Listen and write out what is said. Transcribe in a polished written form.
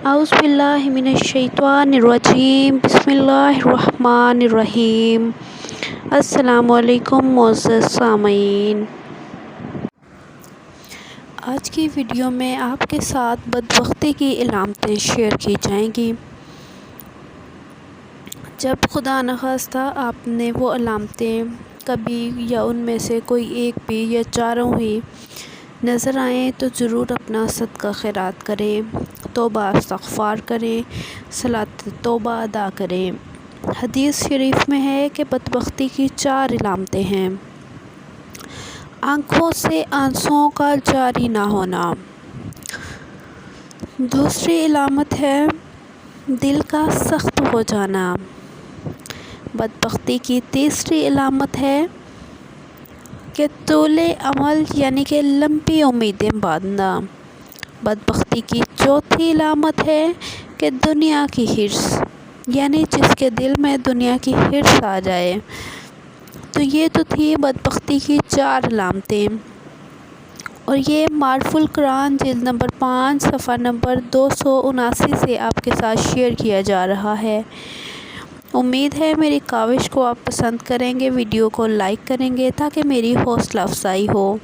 اعوذ باللہ من الشیطان الرجیم، بسم اللہ الرحمن الرحیم۔ السلام علیکم معزز سامعین، آج کی ویڈیو میں آپ کے ساتھ بدبختی کی علامتیں شیئر کی جائیں گی۔ جب خدا نخواستہ آپ نے وہ علامتیں کبھی یا ان میں سے کوئی ایک بھی یا چاروں ہی نظر آئیں تو ضرور اپنا صدقہ خیرات کریں، توبہ استغفار کریں، صلاۃ توبہ ادا کریں۔ حدیث شریف میں ہے کہ بدبختی کی 4 علامتیں ہیں۔ آنکھوں سے آنسوؤں کا جاری نہ ہونا۔ دوسری علامت ہے دل کا سخت ہو جانا۔ بدبختی کی تیسری علامت ہے کہ طول امل یعنی کہ لمبی امیدیں باندھنا۔ بدبختی کی چوتھی علامت ہے کہ دنیا کی حرص، یعنی جس کے دل میں دنیا کی حرص آ جائے۔ تو یہ تو تھی بدبختی کی 4 علامتیں، اور یہ معروف القرآن جلد نمبر 5 صفحہ نمبر 279 سے آپ کے ساتھ شیئر کیا جا رہا ہے۔ امید ہے میری کاوش کو آپ پسند کریں گے، ویڈیو کو لائک کریں گے تاکہ میری حوصلہ افزائی ہو۔